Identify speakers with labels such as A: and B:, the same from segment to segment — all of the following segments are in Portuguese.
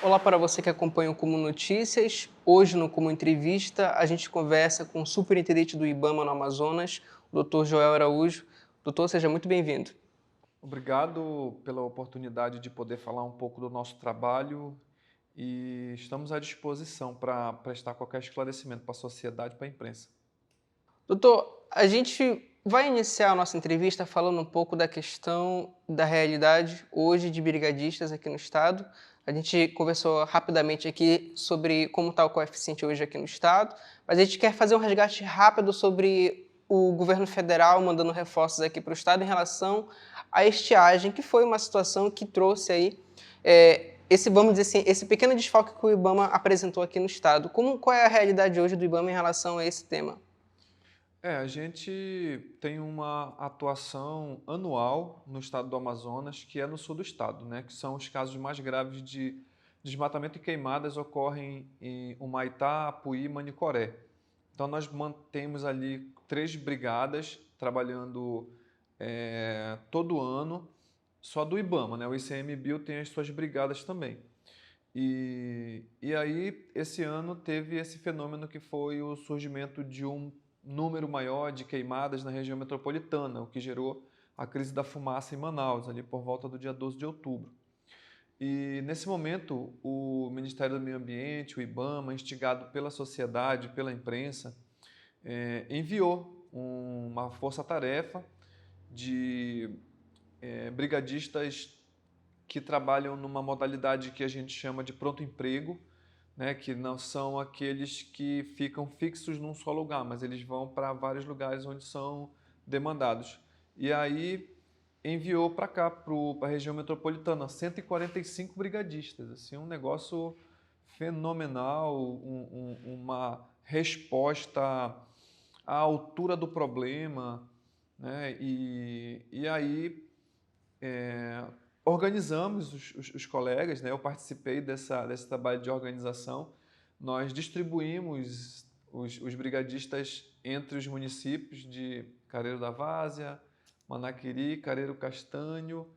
A: Olá para você que acompanha o Como Notícias. Hoje no Como Entrevista a gente conversa com o superintendente do IBAMA no Amazonas, o Dr. Joel Araújo. Doutor, seja muito bem-vindo.
B: Obrigado pela oportunidade de poder falar um pouco do nosso trabalho e estamos à disposição para prestar qualquer esclarecimento para a sociedade e para a imprensa.
A: Doutor, a gente vai iniciar a nossa entrevista falando um pouco da questão da realidade hoje de brigadistas aqui no estado. A gente conversou rapidamente aqui sobre como está o coeficiente hoje aqui no estado, mas a gente quer fazer um resgate rápido sobre o governo federal mandando reforços aqui para o estado em relação à estiagem, que foi uma situação que trouxe aí esse, vamos dizer assim, esse pequeno desfalque que o IBAMA apresentou aqui no estado. Qual é a realidade hoje do IBAMA em relação a esse tema?
B: A gente tem uma atuação anual no estado do Amazonas, que é no sul do estado, né? Que são os casos mais graves de desmatamento e queimadas ocorrem em Humaitá, Apuí e Manicoré. Então nós mantemos ali 3 brigadas trabalhando todo ano, só do IBAMA, né? O ICMBio tem as suas brigadas também. E aí, esse ano teve esse fenômeno que foi o surgimento de um número maior de queimadas na região metropolitana, o que gerou a crise da fumaça em Manaus, ali por volta do dia 12 de outubro. E nesse momento, o Ministério do Meio Ambiente, o IBAMA, instigado pela sociedade, pela imprensa, enviou uma força-tarefa de brigadistas que trabalham numa modalidade que a gente chama de pronto emprego, né, que não são aqueles que ficam fixos num só lugar, mas eles vão para vários lugares onde são demandados. E aí enviou para cá, para a região metropolitana, 145 brigadistas, assim, um negócio fenomenal, uma resposta à altura do problema, né? E aí organizamos os colegas, né? Eu participei desse trabalho de organização. Nós distribuímos os brigadistas entre os municípios de Careiro da Várzea, Manaquiri, Careiro Castanho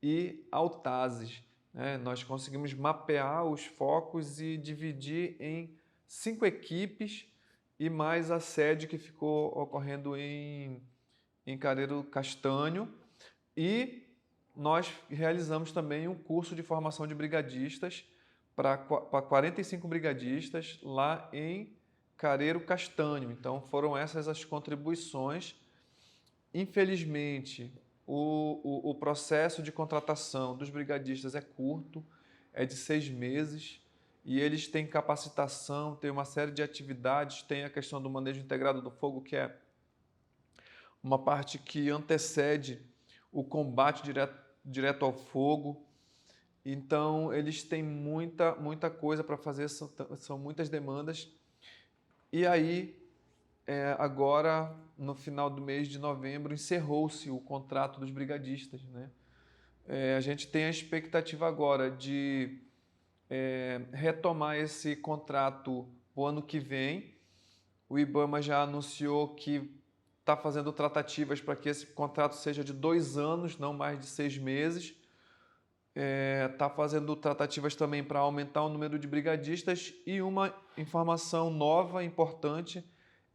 B: e Altazes, né? Nós conseguimos mapear os focos e dividir em 5 equipes e mais a sede que ficou ocorrendo em Careiro Castanho. E nós realizamos também um curso de formação de brigadistas para 45 brigadistas lá em Careiro Castanho. Então foram essas as contribuições. Infelizmente, o processo de contratação dos brigadistas é curto, é de 6 meses, e eles têm capacitação, têm uma série de atividades, tem a questão do manejo integrado do fogo, que é uma parte que antecede o combate direto ao fogo. Então, eles têm muita coisa para fazer, são muitas demandas. E aí, agora, no final do mês de novembro, encerrou-se o contrato dos brigadistas, né? A gente tem a expectativa agora de retomar esse contrato o ano que vem. O IBAMA já anunciou que está fazendo tratativas para que esse contrato seja de 2 anos, não mais de 6 meses. Está fazendo tratativas também para aumentar o número de brigadistas. E uma informação nova, importante,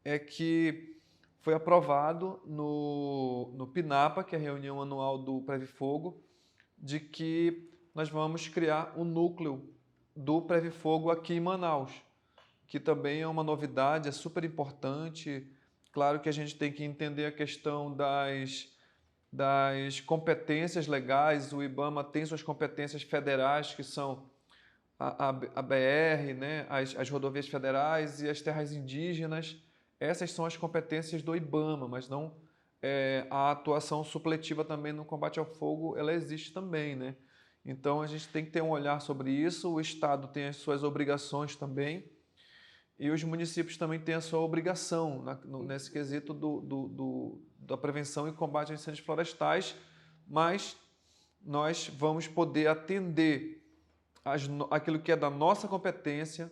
B: é que foi aprovado no PINAPA, que é a reunião anual do Previfogo, de que nós vamos criar um núcleo do Previfogo aqui em Manaus, que também é uma novidade, é super importante. Claro que a gente tem que entender a questão das competências legais. O IBAMA tem suas competências federais, que são a BR, né? As rodovias federais e as terras indígenas. Essas são as competências do IBAMA, mas não a atuação supletiva também no combate ao fogo, ela existe também, né? Então a gente tem que ter um olhar sobre isso. O Estado tem as suas obrigações também, e os municípios também têm a sua obrigação nesse quesito da prevenção e combate a incêndios florestais, mas nós vamos poder atender aquilo que é da nossa competência,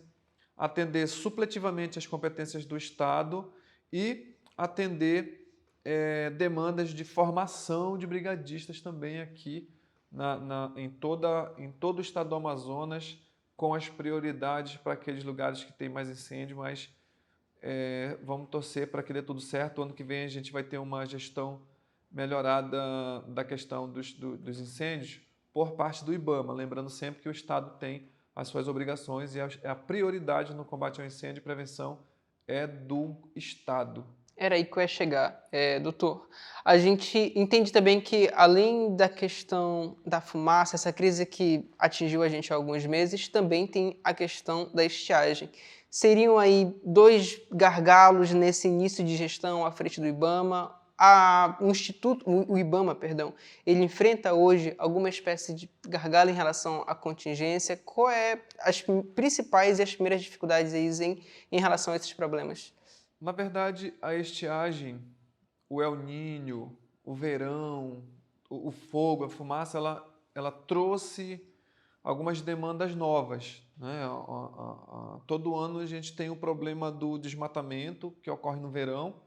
B: atender supletivamente as competências do Estado e atender demandas de formação de brigadistas também aqui em todo o estado do Amazonas. com as prioridades para aqueles lugares que tem mais incêndio, mas vamos torcer para que dê tudo certo. O ano que vem a gente vai ter uma gestão melhorada da questão dos incêndios por parte do IBAMA, lembrando sempre que o Estado tem as suas obrigações e a prioridade no combate ao incêndio e prevenção é do Estado.
A: Era aí que eu ia chegar, doutor. A gente entende também que, além da questão da fumaça, essa crise que atingiu a gente há alguns meses, também tem a questão da estiagem. Seriam aí dois gargalos nesse início de gestão à frente do IBAMA. O IBAMA, perdão, ele enfrenta hoje alguma espécie de gargalo em relação à contingência. Qual é as principais e as primeiras dificuldades aí em relação a esses problemas?
B: Na verdade, a estiagem, o El Niño, o verão, o fogo, a fumaça, ela trouxe algumas demandas novas, né? Todo ano a gente tem o problema do desmatamento, que ocorre no verão.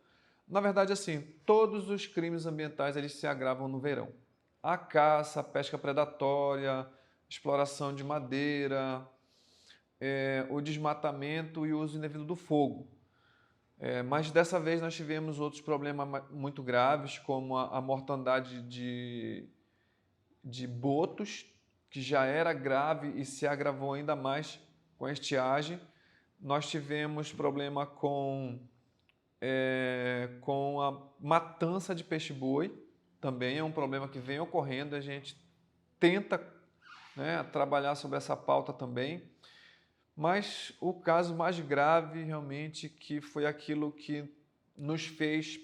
B: Na verdade, assim, todos os crimes ambientais eles se agravam no verão. A caça, a pesca predatória, exploração de madeira, o desmatamento e o uso indevido do fogo. Mas dessa vez nós tivemos outros problemas muito graves, como a mortandade de botos, que já era grave e se agravou ainda mais com a estiagem. Nós tivemos problema com a matança de peixe-boi, também é um problema que vem ocorrendo, a gente tenta, né, trabalhar sobre essa pauta também. Mas o caso mais grave, realmente, que foi aquilo que nos fez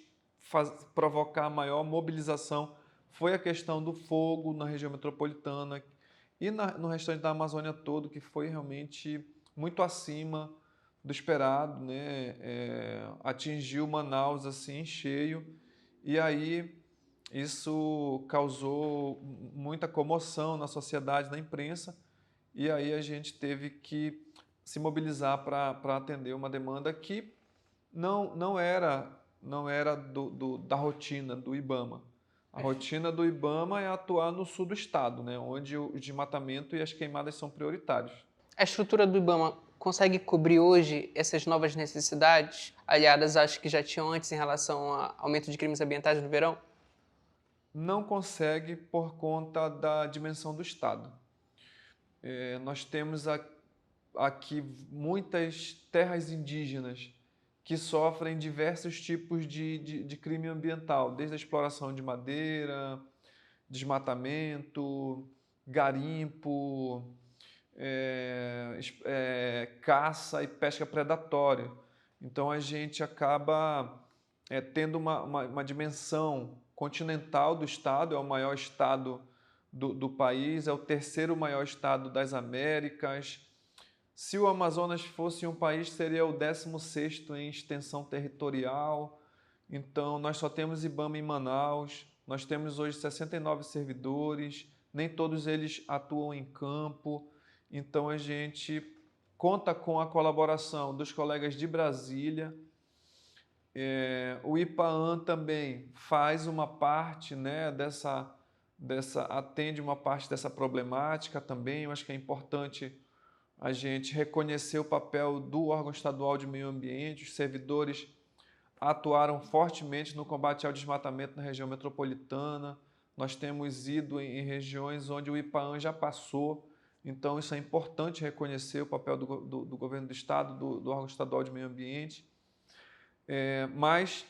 B: provocar maior mobilização, foi a questão do fogo na região metropolitana e no restante da Amazônia todo, que foi realmente muito acima do esperado, né? Atingiu Manaus assim em cheio, e aí isso causou muita comoção na sociedade, na imprensa, e aí a gente teve que se mobilizar para atender uma demanda que não era da rotina do IBAMA. A rotina do IBAMA é atuar no sul do estado, né, onde o desmatamento e as queimadas são prioritários.
A: A estrutura do IBAMA consegue cobrir hoje essas novas necessidades, aliadas às que já tinham antes em relação ao aumento de crimes ambientais no verão?
B: Não consegue por conta da dimensão do estado. Nós temos aqui muitas terras indígenas que sofrem diversos tipos de crime ambiental, desde a exploração de madeira, desmatamento, garimpo, caça e pesca predatória. Então a gente acaba tendo uma dimensão continental do estado, é o maior estado do país, é o terceiro maior estado das Américas. Se o Amazonas fosse um país, seria o 16º em extensão territorial. Então, nós só temos IBAMA em Manaus, nós temos hoje 69 servidores, nem todos eles atuam em campo. Então, a gente conta com a colaboração dos colegas de Brasília. O IPAAN também faz uma parte, né, atende uma parte dessa problemática também. Eu acho que é importante a gente reconhecer o papel do órgão estadual de meio ambiente. Os servidores atuaram fortemente no combate ao desmatamento na região metropolitana. Nós temos ido em regiões onde o IPAAN já passou, então isso é importante reconhecer o papel do governo do estado, do órgão estadual de meio ambiente. Mas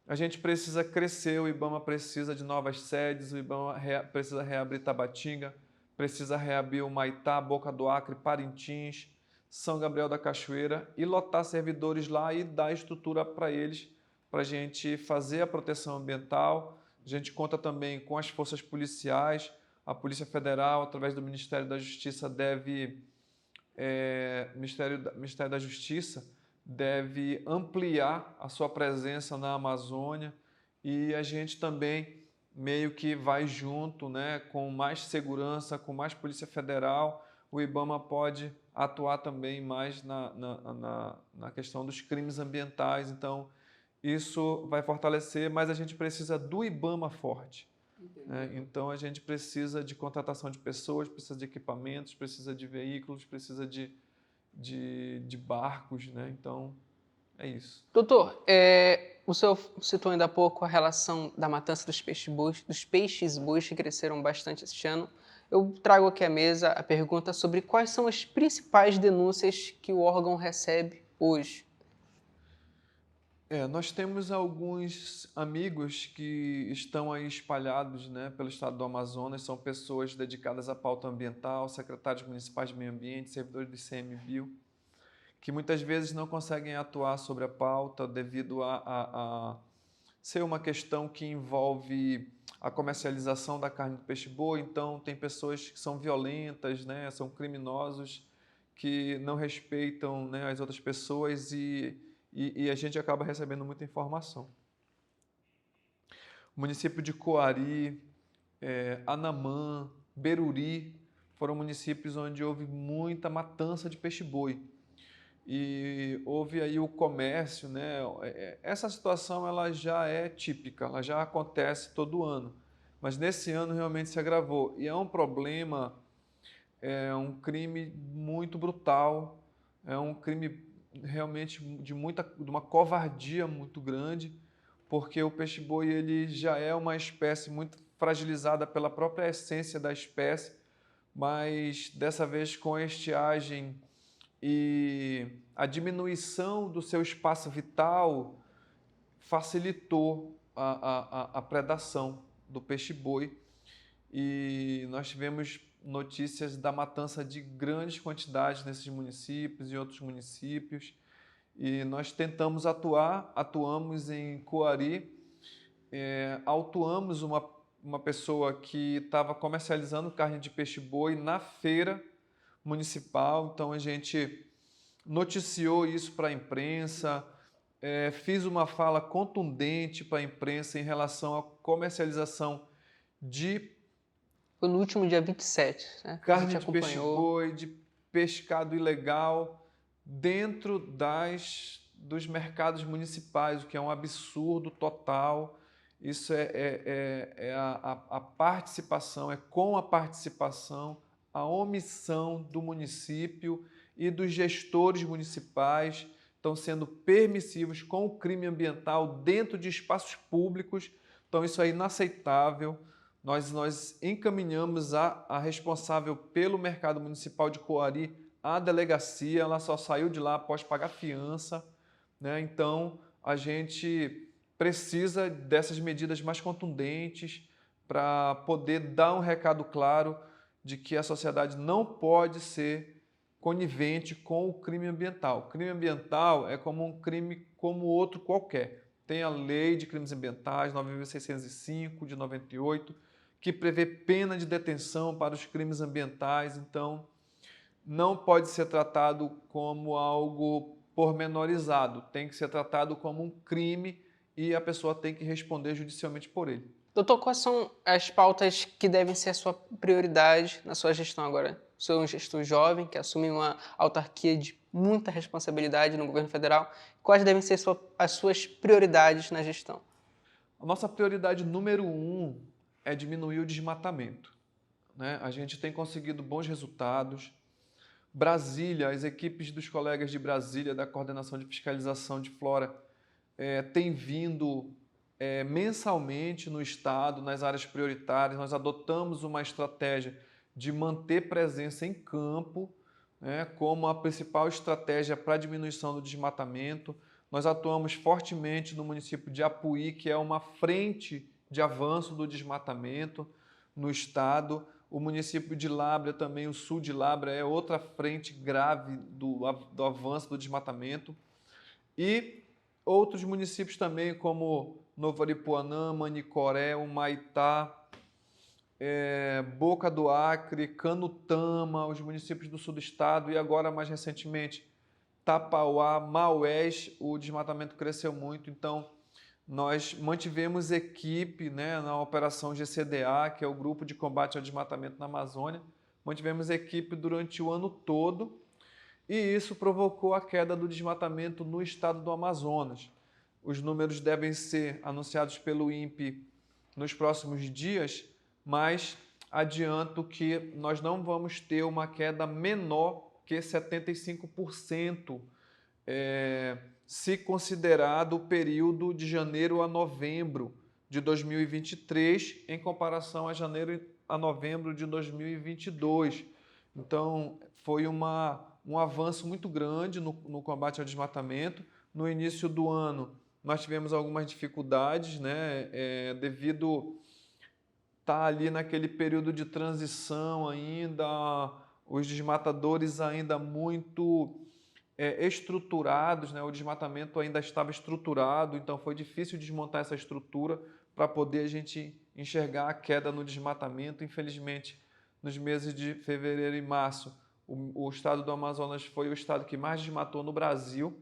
B: a gente precisa crescer, o IBAMA precisa de novas sedes, o IBAMA precisa reabrir Tabatinga, precisa reabrir o Maitá, Boca do Acre, Parintins, São Gabriel da Cachoeira e lotar servidores lá e dar estrutura para eles, para a gente fazer a proteção ambiental. A gente conta também com as forças policiais, a Polícia Federal, através do Ministério da Justiça, Ministério da Justiça deve ampliar a sua presença na Amazônia, e a gente também meio que vai junto, né, com mais segurança, com mais Polícia Federal. O IBAMA pode atuar também mais na questão dos crimes ambientais. Então, isso vai fortalecer, mas a gente precisa do IBAMA forte. né? Então, a gente precisa de contratação de pessoas, precisa de equipamentos, precisa de veículos, precisa de barcos, né? Então, é isso.
A: Doutor, o senhor citou ainda há pouco a relação da matança dos peixes bush que cresceram bastante este ano. Eu trago aqui à mesa a pergunta sobre quais são as principais denúncias que o órgão recebe hoje.
B: Nós temos alguns amigos que estão aí espalhados, né, pelo estado do Amazonas, são pessoas dedicadas à pauta ambiental, secretários municipais de meio ambiente, servidores do ICMBio, que muitas vezes não conseguem atuar sobre a pauta devido a ser uma questão que envolve a comercialização da carne do peixe-boi. Então, tem pessoas que são violentas, né, são criminosos, que não respeitam, né, as outras pessoas e a gente acaba recebendo muita informação. O município de Coari, Anamã, Beruri foram municípios onde houve muita matança de peixe-boi. E houve aí o comércio, né? Essa situação ela já é típica, ela já acontece todo ano, mas nesse ano realmente se agravou. E é um problema, é um crime muito brutal, é um crime realmente de uma covardia muito grande, porque o peixe-boi ele já é uma espécie muito fragilizada pela própria essência da espécie, mas dessa vez com a estiagem e a diminuição do seu espaço vital facilitou a predação do peixe-boi e nós tivemos notícias da matança de grandes quantidades nesses municípios e outros municípios e nós tentamos atuamos em Coari, autuamos uma pessoa que estava comercializando carne de peixe-boi na feira municipal, então a gente noticiou isso para a imprensa, fiz uma fala contundente para a imprensa em relação à comercialização de
A: Foi no último dia 27, né? A
B: carne
A: gente
B: de
A: acompanhou.
B: peixe-boi, de pescado ilegal dentro dos mercados municipais, o que é um absurdo total. Isso é a participação, é com a participação, a omissão do município e dos gestores municipais estão sendo permissivos com o crime ambiental dentro de espaços públicos. Então, isso é inaceitável. Nós encaminhamos a responsável pelo mercado municipal de Coari à delegacia, ela só saiu de lá após pagar fiança, né? Então, a gente precisa dessas medidas mais contundentes para poder dar um recado claro de que a sociedade não pode ser conivente com o crime ambiental. O crime ambiental é como um crime como outro qualquer. Tem a Lei de Crimes Ambientais 9.605 de 98, que prevê pena de detenção para os crimes ambientais, então não pode ser tratado como algo pormenorizado, tem que ser tratado como um crime e a pessoa tem que responder judicialmente por ele.
A: Doutor, quais são as pautas que devem ser a sua prioridade na sua gestão agora? O senhor é um gestor jovem que assume uma autarquia de muita responsabilidade no governo federal. Quais devem ser as suas prioridades na gestão?
B: A nossa prioridade número 1 é diminuir o desmatamento, né? A gente tem conseguido bons resultados. Brasília, as equipes dos colegas de Brasília, da Coordenação de Fiscalização de Flora, têm vindo mensalmente no estado, nas áreas prioritárias. Nós adotamos uma estratégia de manter presença em campo, né, como a principal estratégia para a diminuição do desmatamento. Nós atuamos fortemente no município de Apuí, que é uma frente de avanço do desmatamento no estado. O município de Lábrea também, o sul de Lábrea, é outra frente grave do avanço do desmatamento. E outros municípios também, como Novo Aripuanã, Manicoré, Humaitá, Boca do Acre, Canutama, os municípios do sul do estado e agora, mais recentemente, Tapauá, Maués, o desmatamento cresceu muito, então nós mantivemos equipe, né, na Operação GCDA, que é o Grupo de Combate ao Desmatamento na Amazônia, mantivemos equipe durante o ano todo e isso provocou a queda do desmatamento no estado do Amazonas. Os números devem ser anunciados pelo INPE nos próximos dias, mas adianto que nós não vamos ter uma queda menor que 75%, se considerado o período de janeiro a novembro de 2023, em comparação a janeiro a novembro de 2022. Então, foi um avanço muito grande no combate ao desmatamento. No início do ano, nós tivemos algumas dificuldades, né, devido estar ali naquele período de transição ainda, os desmatadores ainda muito estruturados, né? O desmatamento ainda estava estruturado, então foi difícil desmontar essa estrutura para poder a gente enxergar a queda no desmatamento. Infelizmente, nos meses de fevereiro e março, o estado do Amazonas foi o estado que mais desmatou no Brasil.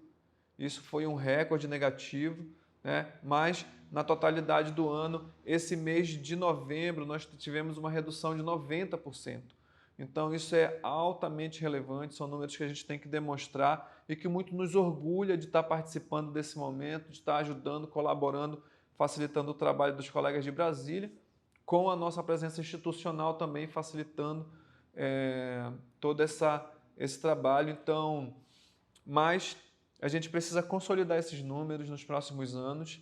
B: Isso foi um recorde negativo, né? Mas na totalidade do ano, esse mês de novembro, nós tivemos uma redução de 90%. Então, isso é altamente relevante, são números que a gente tem que demonstrar e que muito nos orgulha de estar participando desse momento, de estar ajudando, colaborando, facilitando o trabalho dos colegas de Brasília, com a nossa presença institucional também facilitando todo esse trabalho. Então, mas a gente precisa consolidar esses números nos próximos anos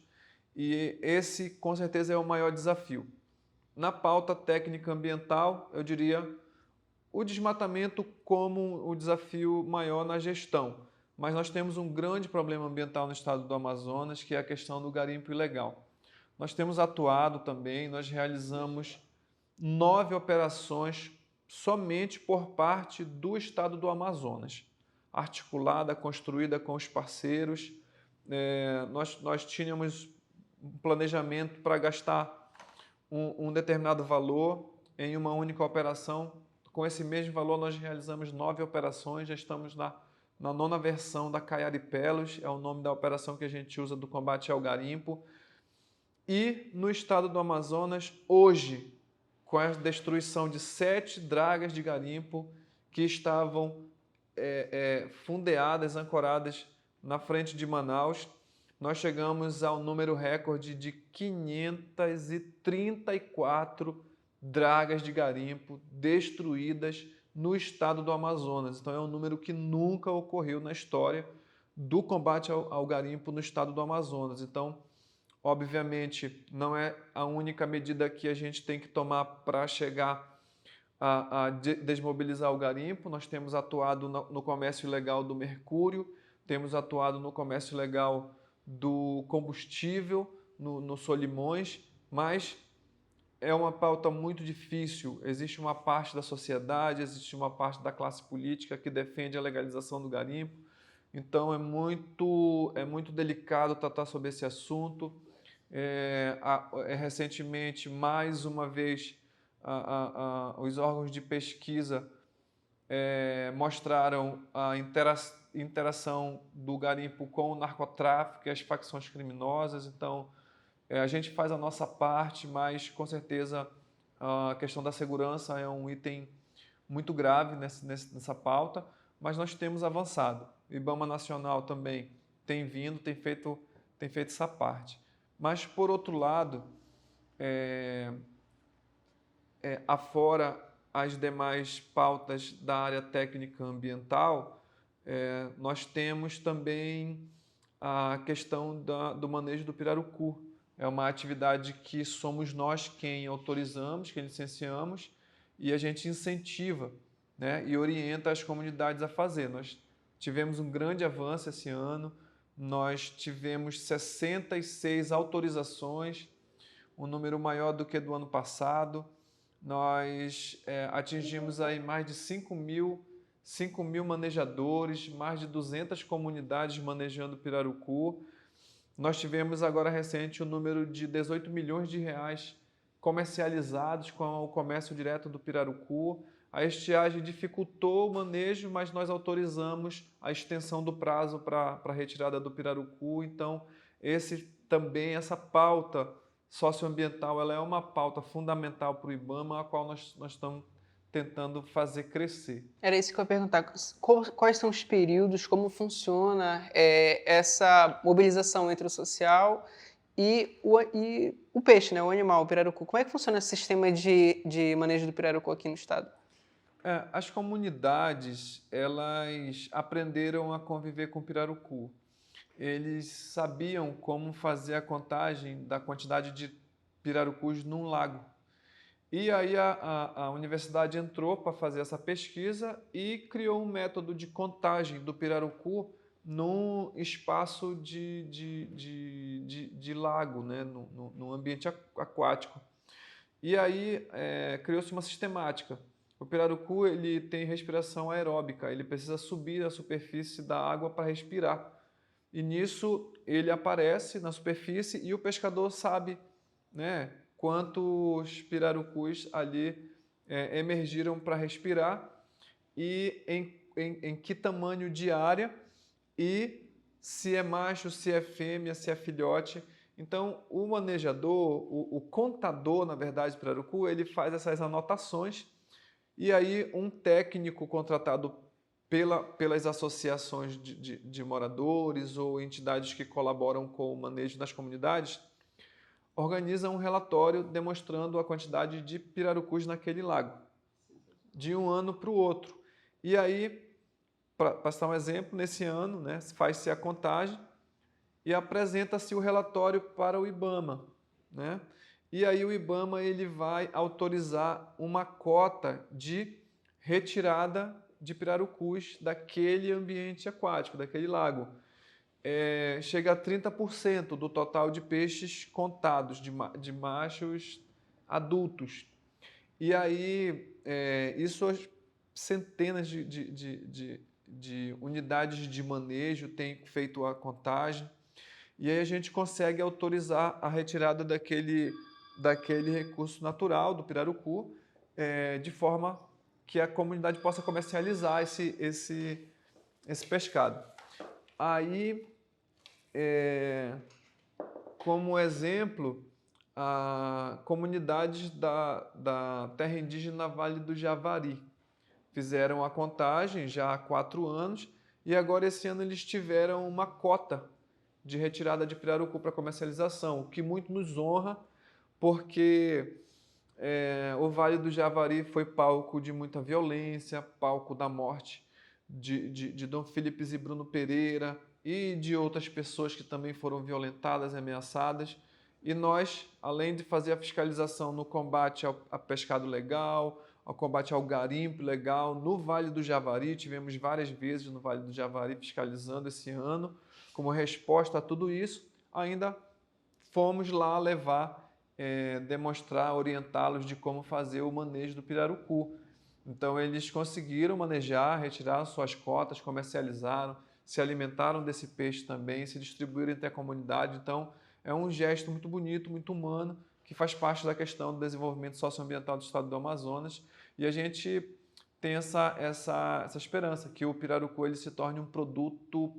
B: e esse, com certeza, é o maior desafio. Na pauta técnica ambiental, eu diria o desmatamento como o desafio maior na gestão. Mas nós temos um grande problema ambiental no estado do Amazonas, que é a questão do garimpo ilegal. Nós temos atuado também, nós realizamos 9 operações somente por parte do estado do Amazonas, articulada, construída com os parceiros. Nós tínhamos um planejamento para gastar um determinado valor em uma única operação. Com esse mesmo valor, nós realizamos 9 operações, já estamos na 9ª versão da Caiaripelos, é o nome da operação que a gente usa do combate ao garimpo. E no estado do Amazonas, hoje, com a destruição de 7 dragas de garimpo que estavam fundeadas, ancoradas na frente de Manaus, nós chegamos ao número recorde de 534 dragas de garimpo destruídas no estado do Amazonas. Então é um número que nunca ocorreu na história do combate ao garimpo no estado do Amazonas. Então, obviamente, não é a única medida que a gente tem que tomar para chegar a desmobilizar o garimpo. Nós temos atuado no comércio ilegal do mercúrio, temos atuado no comércio ilegal do combustível, no Solimões, mas é uma pauta muito difícil. Existe uma parte da sociedade, existe uma parte da classe política que defende a legalização do garimpo. Então é muito delicado tratar sobre esse assunto. Recentemente, mais uma vez, os órgãos de pesquisa mostraram a interação do garimpo com o narcotráfico e as facções criminosas. Então, a gente faz a nossa parte, mas com certeza a questão da segurança é um item muito grave nessa pauta, mas nós temos avançado. O IBAMA Nacional também tem vindo, tem feito essa parte. Mas, por outro lado, afora as demais pautas da área técnica ambiental, nós temos também a questão do manejo do pirarucu. É uma atividade que somos nós quem autorizamos, quem licenciamos, e a gente incentiva, né, e orienta as comunidades a fazer. Nós tivemos um grande avanço esse ano, nós tivemos 66 autorizações, um número maior do que do ano passado. Nós atingimos aí mais de 5 mil manejadores, mais de 200 comunidades manejando pirarucu. Nós tivemos agora recente o número de 18 milhões de reais comercializados com o comércio direto do pirarucu. A estiagem dificultou o manejo, mas nós autorizamos a extensão do prazo para a retirada do pirarucu. Então, essa pauta socioambiental, ela é uma pauta fundamental para o IBAMA, a qual nós estamos tentando fazer crescer.
A: Era isso que eu ia perguntar. Quais são os períodos, como funciona essa mobilização entre o social e o peixe, né, o animal, o pirarucu. Como é que funciona esse sistema de manejo do pirarucu aqui no estado?
B: As comunidades, elas aprenderam a conviver com o pirarucu. Eles sabiam como fazer a contagem da quantidade de pirarucus num lago. E aí a universidade entrou para fazer essa pesquisa e criou um método de contagem do pirarucu num espaço de lago, né? No ambiente aquático. E aí criou-se uma sistemática. O pirarucu ele tem respiração aeróbica, ele precisa subir à superfície da água para respirar. E nisso ele aparece na superfície e o pescador sabe, né, quantos pirarucus ali emergiram para respirar e em que tamanho de área e se é macho, se é fêmea, se é filhote. Então, o manejador, o contador, na verdade, do pirarucu, ele faz essas anotações e aí um técnico contratado pelas associações de moradores ou entidades que colaboram com o manejo das comunidades organiza um relatório demonstrando a quantidade de pirarucus naquele lago, de um ano para o outro. E aí, para citar um exemplo, nesse ano, né, faz-se a contagem e apresenta-se o relatório para o IBAMA, né? E aí o IBAMA ele vai autorizar uma cota de retirada de pirarucus daquele ambiente aquático, daquele lago. Chega a 30% do total de peixes contados, de machos adultos. E aí, isso centenas de unidades de manejo têm feito a contagem, e aí a gente consegue autorizar a retirada daquele recurso natural do pirarucu, de forma que a comunidade possa comercializar esse pescado. Aí, como exemplo, comunidades da terra indígena Vale do Javari fizeram a contagem já há 4 anos e agora esse ano eles tiveram uma cota de retirada de pirarucu para comercialização, o que muito nos honra, porque o Vale do Javari foi palco de muita violência, palco da morte de Dom Philips e Bruno Pereira e de outras pessoas que também foram violentadas e ameaçadas. E nós, além de fazer a fiscalização no combate ao pescado legal, ao combate ao garimpo legal, no Vale do Javari, tivemos várias vezes no Vale do Javari fiscalizando esse ano, como resposta a tudo isso, ainda fomos lá demonstrar, orientá-los de como fazer o manejo do pirarucu. Então eles conseguiram manejar, retiraram suas cotas, comercializaram, se alimentaram desse peixe também, se distribuíram entre a comunidade. Então é um gesto muito bonito, muito humano, que faz parte da questão do desenvolvimento socioambiental do estado do Amazonas. E a gente tem essa esperança que o pirarucu ele se torne um produto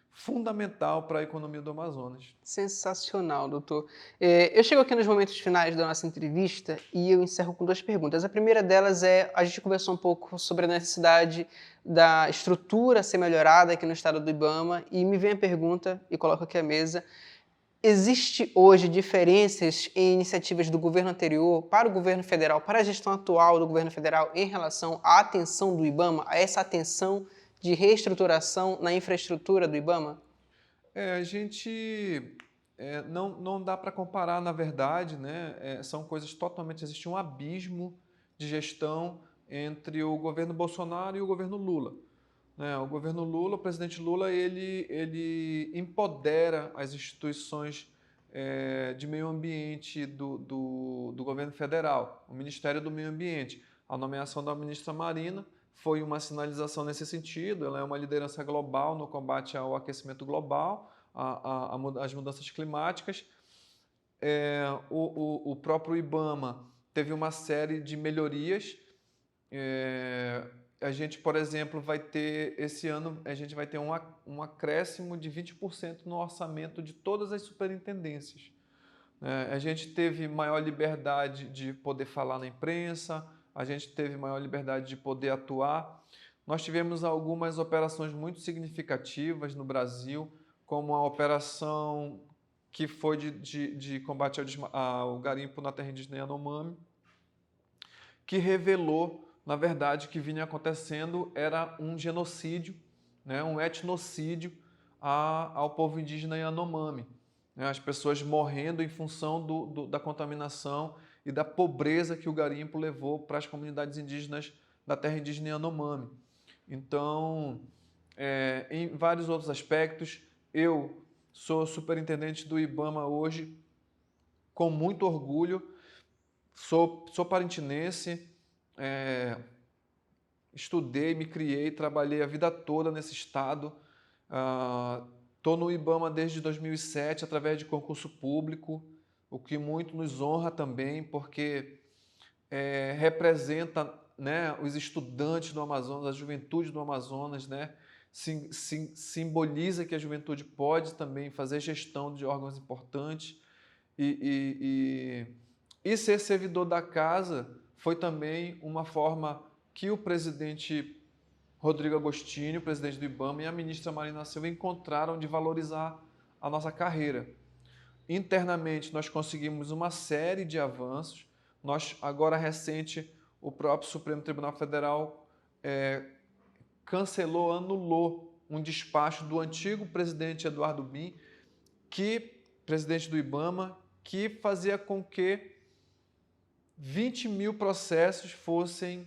B: fundamental para a economia do Amazonas.
A: Sensacional, doutor. Eu chego aqui nos momentos finais da nossa entrevista e eu encerro com 2 perguntas. A primeira delas a gente conversou um pouco sobre a necessidade da estrutura ser melhorada aqui no estado do Ibama e me vem a pergunta, e coloco aqui à mesa, existe hoje diferenças em iniciativas do governo anterior para o governo federal, para a gestão atual do governo federal em relação à atenção do Ibama, a essa atenção de reestruturação na infraestrutura do Ibama?
B: A gente não dá para comparar, na verdade, né? São coisas totalmente. Existe um abismo de gestão entre o governo Bolsonaro e o governo Lula, né? O governo Lula, o presidente Lula, ele empodera as instituições de meio ambiente do governo federal, o Ministério do Meio Ambiente. A nomeação da ministra Marina foi uma sinalização nesse sentido. Ela é uma liderança global no combate ao aquecimento global, às mudanças climáticas. O próprio IBAMA teve uma série de melhorias. A gente, por exemplo, esse ano, a gente vai ter um acréscimo de 20% no orçamento de todas as superintendências. A gente teve maior liberdade de poder falar na imprensa, a gente teve maior liberdade de poder atuar. Nós tivemos algumas operações muito significativas no Brasil, como a operação que foi de combate ao garimpo na terra indígena Yanomami, que revelou, na verdade, que vinha acontecendo era um genocídio, né, um etnocídio ao povo indígena Yanomami, né, as pessoas morrendo em função da contaminação e da pobreza que o garimpo levou para as comunidades indígenas da terra indígena Yanomami. Então, em vários outros aspectos, eu sou superintendente do IBAMA hoje, com muito orgulho, sou parintinense, estudei, me criei, trabalhei a vida toda nesse estado. Estou no IBAMA desde 2007, através de concurso público, o que muito nos honra também, porque representa, né, os estudantes do Amazonas, a juventude do Amazonas, né, simboliza que a juventude pode também fazer gestão de órgãos importantes e ser servidor da casa foi também uma forma que o presidente Rodrigo Agostinho, presidente do IBAMA, e a ministra Marina Silva encontraram de valorizar a nossa carreira. Internamente, nós conseguimos uma série de avanços. Agora recente, o próprio Supremo Tribunal Federal cancelou, anulou um despacho do antigo presidente Eduardo Bin, presidente do IBAMA, que fazia com que 20 mil processos fossem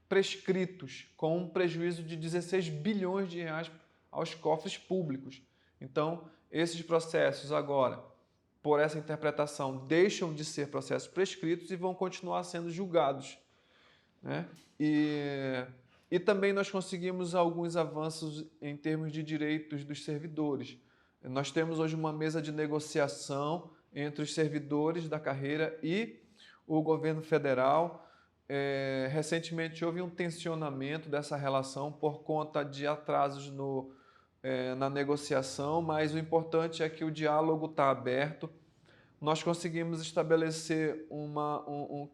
B: prescritos, com um prejuízo de 16 bilhões de reais aos cofres públicos. Então, esses processos agora, por essa interpretação, deixam de ser processos prescritos e vão continuar sendo julgados, né? E também nós conseguimos alguns avanços em termos de direitos dos servidores. Nós temos hoje uma mesa de negociação entre os servidores da carreira e o governo federal. Recentemente houve um tensionamento dessa relação por conta de atrasos na negociação, mas o importante é que o diálogo está aberto. Nós conseguimos estabelecer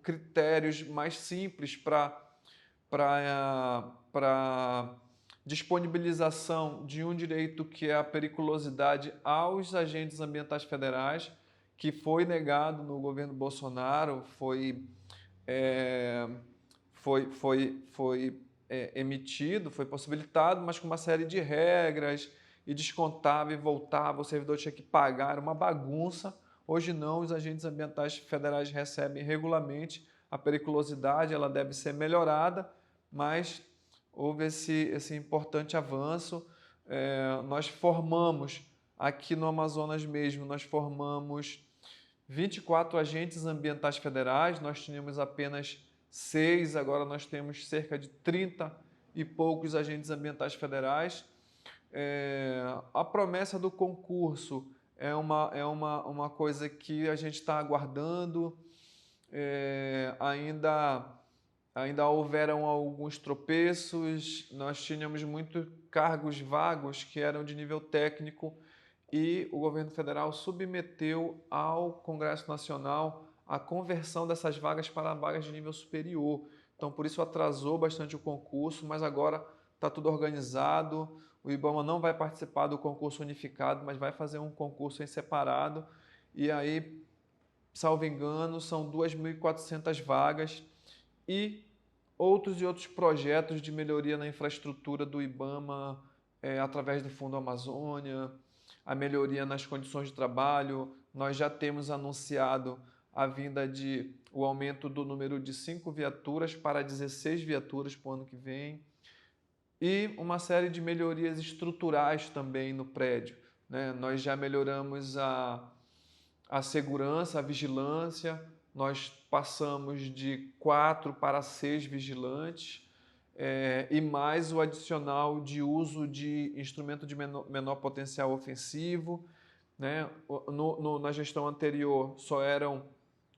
B: critérios mais simples para disponibilização de um direito que é a periculosidade aos agentes ambientais federais, que foi negado no governo Bolsonaro, foi emitido, foi possibilitado, mas com uma série de regras, e descontava e voltava, o servidor tinha que pagar, era uma bagunça. Hoje não, os agentes ambientais federais recebem regularmente a periculosidade, ela deve ser melhorada, mas houve esse importante avanço. Nós formamos, aqui no Amazonas mesmo, nós formamos 24 agentes ambientais federais, nós tínhamos apenas 6, agora nós temos cerca de 30 e poucos agentes ambientais federais. A promessa do concurso é uma coisa que a gente está aguardando. Ainda houveram alguns tropeços, nós tínhamos muitos cargos vagos que eram de nível técnico e o governo federal submeteu ao Congresso Nacional a conversão dessas vagas para vagas de nível superior. Então, por isso atrasou bastante o concurso, mas agora está tudo organizado. O IBAMA não vai participar do concurso unificado, mas vai fazer um concurso em separado. E aí, salvo engano, são 2.400 vagas e outros projetos de melhoria na infraestrutura do IBAMA, através do Fundo Amazônia, a melhoria nas condições de trabalho. Nós já temos anunciado o aumento do número de 5 viaturas para 16 viaturas para o ano que vem e uma série de melhorias estruturais também no prédio, né? Nós já melhoramos a segurança, a vigilância, nós passamos de 4 para 6 vigilantes, e mais o adicional de uso de instrumento de menor potencial ofensivo, né? Na gestão anterior só eram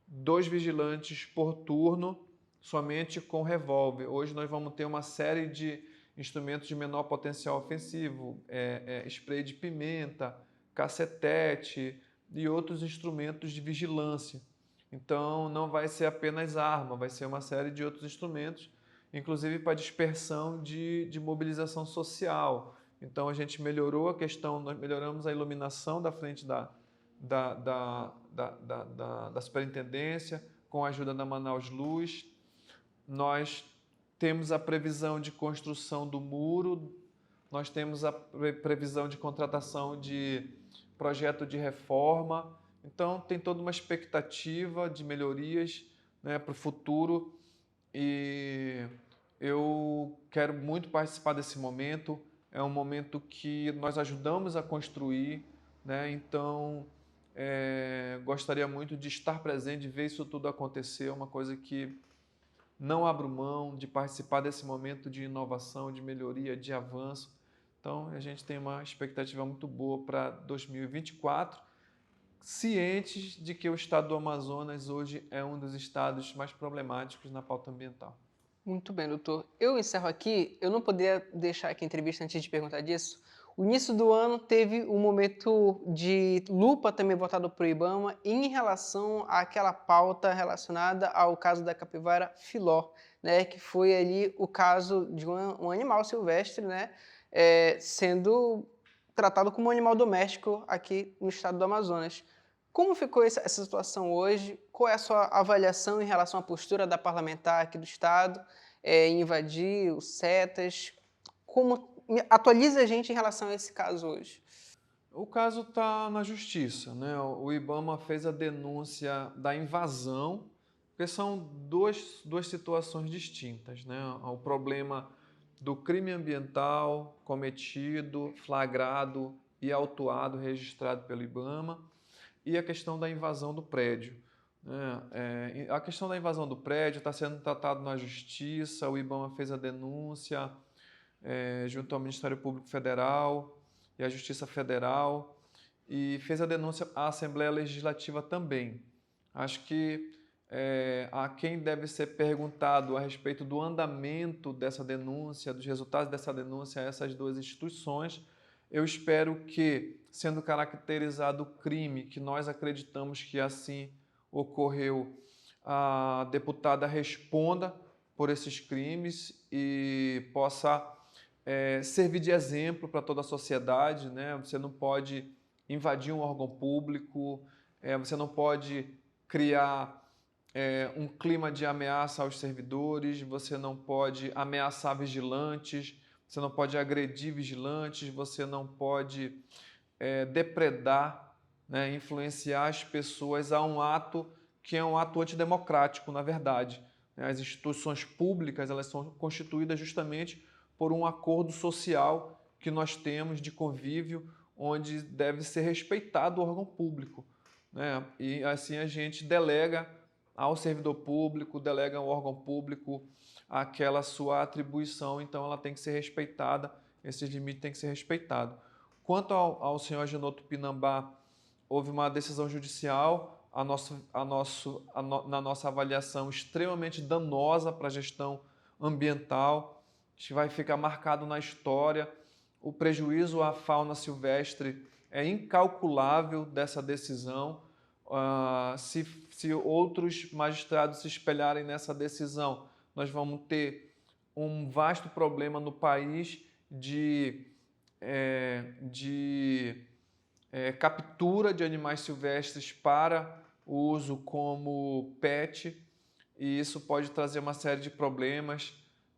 B: 2 vigilantes por turno, somente com revólver. Hoje nós vamos ter uma série de instrumentos de menor potencial ofensivo, spray de pimenta, cacetete e outros instrumentos de vigilância. Então não vai ser apenas arma, vai ser uma série de outros instrumentos, inclusive para dispersão de mobilização social. Então a gente melhorou a questão, nós melhoramos a iluminação da frente da superintendência, com a ajuda da Manaus Luz. Nós temos a previsão de construção do muro, nós temos a previsão de contratação de projeto de reforma. Então, tem toda uma expectativa de melhorias, né, para o futuro, e eu quero muito participar desse momento. É um momento que nós ajudamos a construir, né? Então, gostaria muito de estar presente, de ver isso tudo acontecer, uma coisa que não abro mão de participar desse momento de inovação, de melhoria, de avanço. Então, a gente tem uma expectativa muito boa para 2024, cientes de que o estado do Amazonas hoje é um dos estados mais problemáticos na pauta ambiental.
A: Muito bem, doutor. Eu encerro aqui. Eu não poderia deixar aqui a entrevista antes de perguntar disso. O início do ano teve um momento de lupa também voltado para o IBAMA em relação àquela pauta relacionada ao caso da capivara filó, né, que foi ali o caso de um animal silvestre, né, sendo tratado como um animal doméstico aqui no estado do Amazonas. Como ficou essa situação hoje? Qual é a sua avaliação em relação à postura da parlamentar aqui do estado, em invadir os CETAS? Atualiza a gente em relação a esse caso hoje.
B: O caso está na justiça, né? O IBAMA fez a denúncia da invasão, porque são duas situações distintas, né? O problema do crime ambiental cometido, flagrado e autuado, registrado pelo IBAMA, e a questão da invasão do prédio, né? A questão da invasão do prédio está sendo tratado na justiça, o IBAMA fez a denúncia junto ao Ministério Público Federal e à Justiça Federal, e fez a denúncia à Assembleia Legislativa também. Acho que a quem deve ser perguntado a respeito do andamento dessa denúncia, dos resultados dessa denúncia a essas duas instituições. Eu espero que, sendo caracterizado o crime, que nós acreditamos que assim ocorreu, a deputada responda por esses crimes e possa servir de exemplo para toda a sociedade, né? Você não pode invadir um órgão público, você não pode criar um clima de ameaça aos servidores, você não pode ameaçar vigilantes, você não pode agredir vigilantes, você não pode depredar, né, influenciar as pessoas a um ato que é um ato antidemocrático, na verdade. As instituições públicas, elas são constituídas justamente por um acordo social que nós temos de convívio, onde deve ser respeitado o órgão público, né? E assim a gente delega ao servidor público, delega ao órgão público aquela sua atribuição, então ela tem que ser respeitada, esses limites têm que ser respeitados. Quanto ao senhor Genoto Pinambá, houve uma decisão judicial, na nossa avaliação, extremamente danosa para a gestão ambiental, que vai ficar marcado na história. O prejuízo à fauna silvestre é incalculável dessa decisão. Se outros magistrados se espelharem nessa decisão, nós vamos ter um vasto problema no país de captura de animais silvestres para o uso como pet, e isso pode trazer uma série de problemas,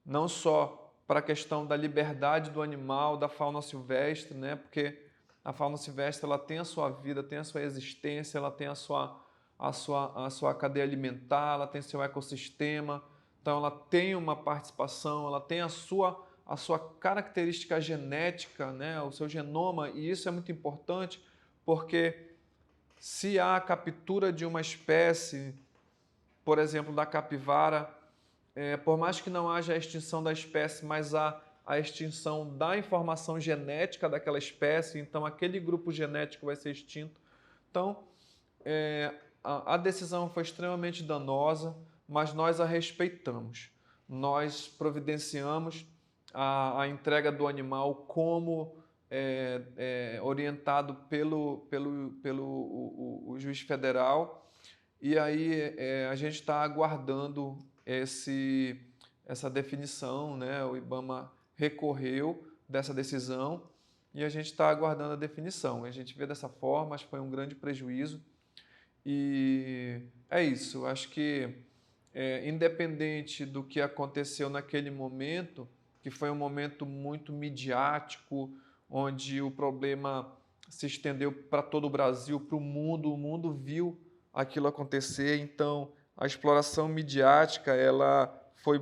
B: não só para a questão da liberdade do animal, da fauna silvestre, né? Porque a fauna silvestre ela tem a sua vida, tem a sua existência, ela tem a sua cadeia alimentar, ela tem seu ecossistema, então ela tem uma participação, ela tem a sua característica genética, né? O seu genoma, e isso é muito importante porque se há a captura de uma espécie, por exemplo, da capivara, por mais que não haja a extinção da espécie, mas há a extinção da informação genética daquela espécie, então aquele grupo genético vai ser extinto. Então, a decisão foi extremamente danosa, mas nós a respeitamos. Nós providenciamos a entrega do animal como orientado pelo o juiz federal, e aí a gente está aguardando essa definição, né? O IBAMA recorreu dessa decisão e a gente está aguardando a definição. A gente vê dessa forma, acho que foi um grande prejuízo. E é isso, acho que independente do que aconteceu naquele momento, que foi um momento muito midiático, onde o problema se estendeu para todo o Brasil, para o mundo viu aquilo acontecer, então a exploração midiática ela foi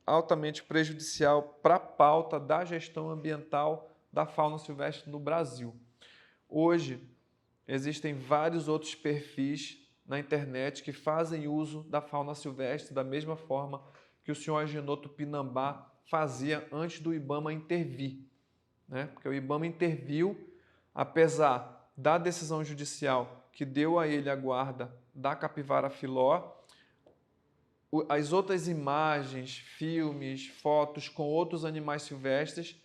B: altamente prejudicial para a pauta da gestão ambiental da fauna silvestre no Brasil. Hoje, existem vários outros perfis na internet que fazem uso da fauna silvestre da mesma forma que o senhor Agenor Tupinambá fazia antes do IBAMA intervir, né? Porque o IBAMA interviu, apesar da decisão judicial que deu a ele a guarda da capivara filó, as outras imagens, filmes, fotos com outros animais silvestres,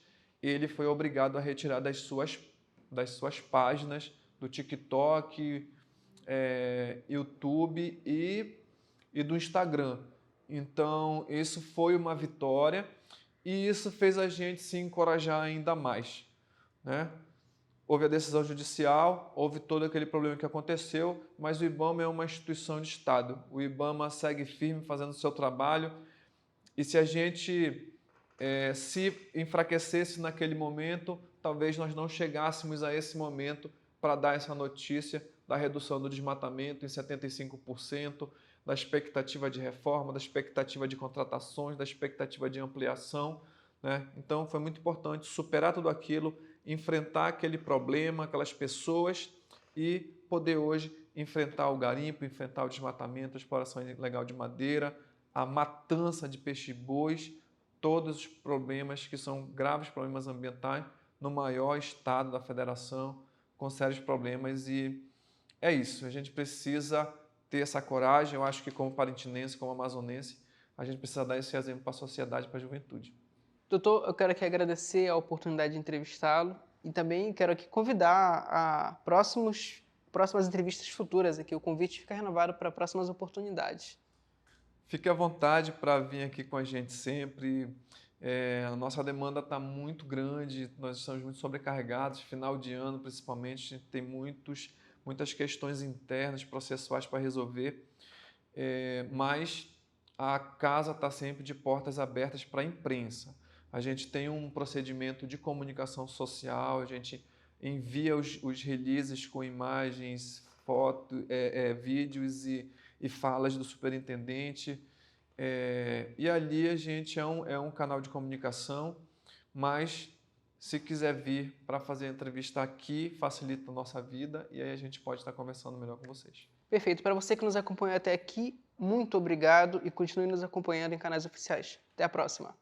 B: ele foi obrigado a retirar das suas páginas do TikTok, YouTube e do Instagram. Então, isso foi uma vitória e isso fez a gente se encorajar ainda mais, né? Houve a decisão judicial, houve todo aquele problema que aconteceu, mas o IBAMA é uma instituição de Estado. O IBAMA segue firme fazendo o seu trabalho e se a gente se enfraquecesse naquele momento, talvez nós não chegássemos a esse momento para dar essa notícia da redução do desmatamento em 75%, da expectativa de reforma, da expectativa de contratações, da expectativa de ampliação, né? Então foi muito importante superar tudo aquilo, enfrentar aquele problema, aquelas pessoas e poder hoje enfrentar o garimpo, enfrentar o desmatamento, a exploração ilegal de madeira, a matança de peixe-bois, todos os problemas que são graves problemas ambientais no maior estado da federação, com sérios problemas e é isso, a gente precisa ter essa coragem, eu acho que como parintinense, como amazonense, a gente precisa dar esse exemplo para a sociedade, para a juventude.
A: Doutor, eu quero aqui agradecer a oportunidade de entrevistá-lo e também quero aqui convidar a próximas entrevistas futuras aqui. O convite fica renovado para próximas oportunidades.
B: Fique à vontade para vir aqui com a gente sempre. A nossa demanda está muito grande, nós estamos muito sobrecarregados, final de ano principalmente, tem muitas questões internas, processuais para resolver, mas a casa está sempre de portas abertas para a imprensa. A gente tem um procedimento de comunicação social, a gente envia os releases com imagens, fotos, vídeos e falas do superintendente. E ali a gente é um canal de comunicação, mas se quiser vir para fazer a entrevista aqui, facilita a nossa vida e aí a gente pode estar conversando melhor com vocês.
A: Perfeito. Para você que nos acompanhou até aqui, muito obrigado e continue nos acompanhando em canais oficiais. Até a próxima.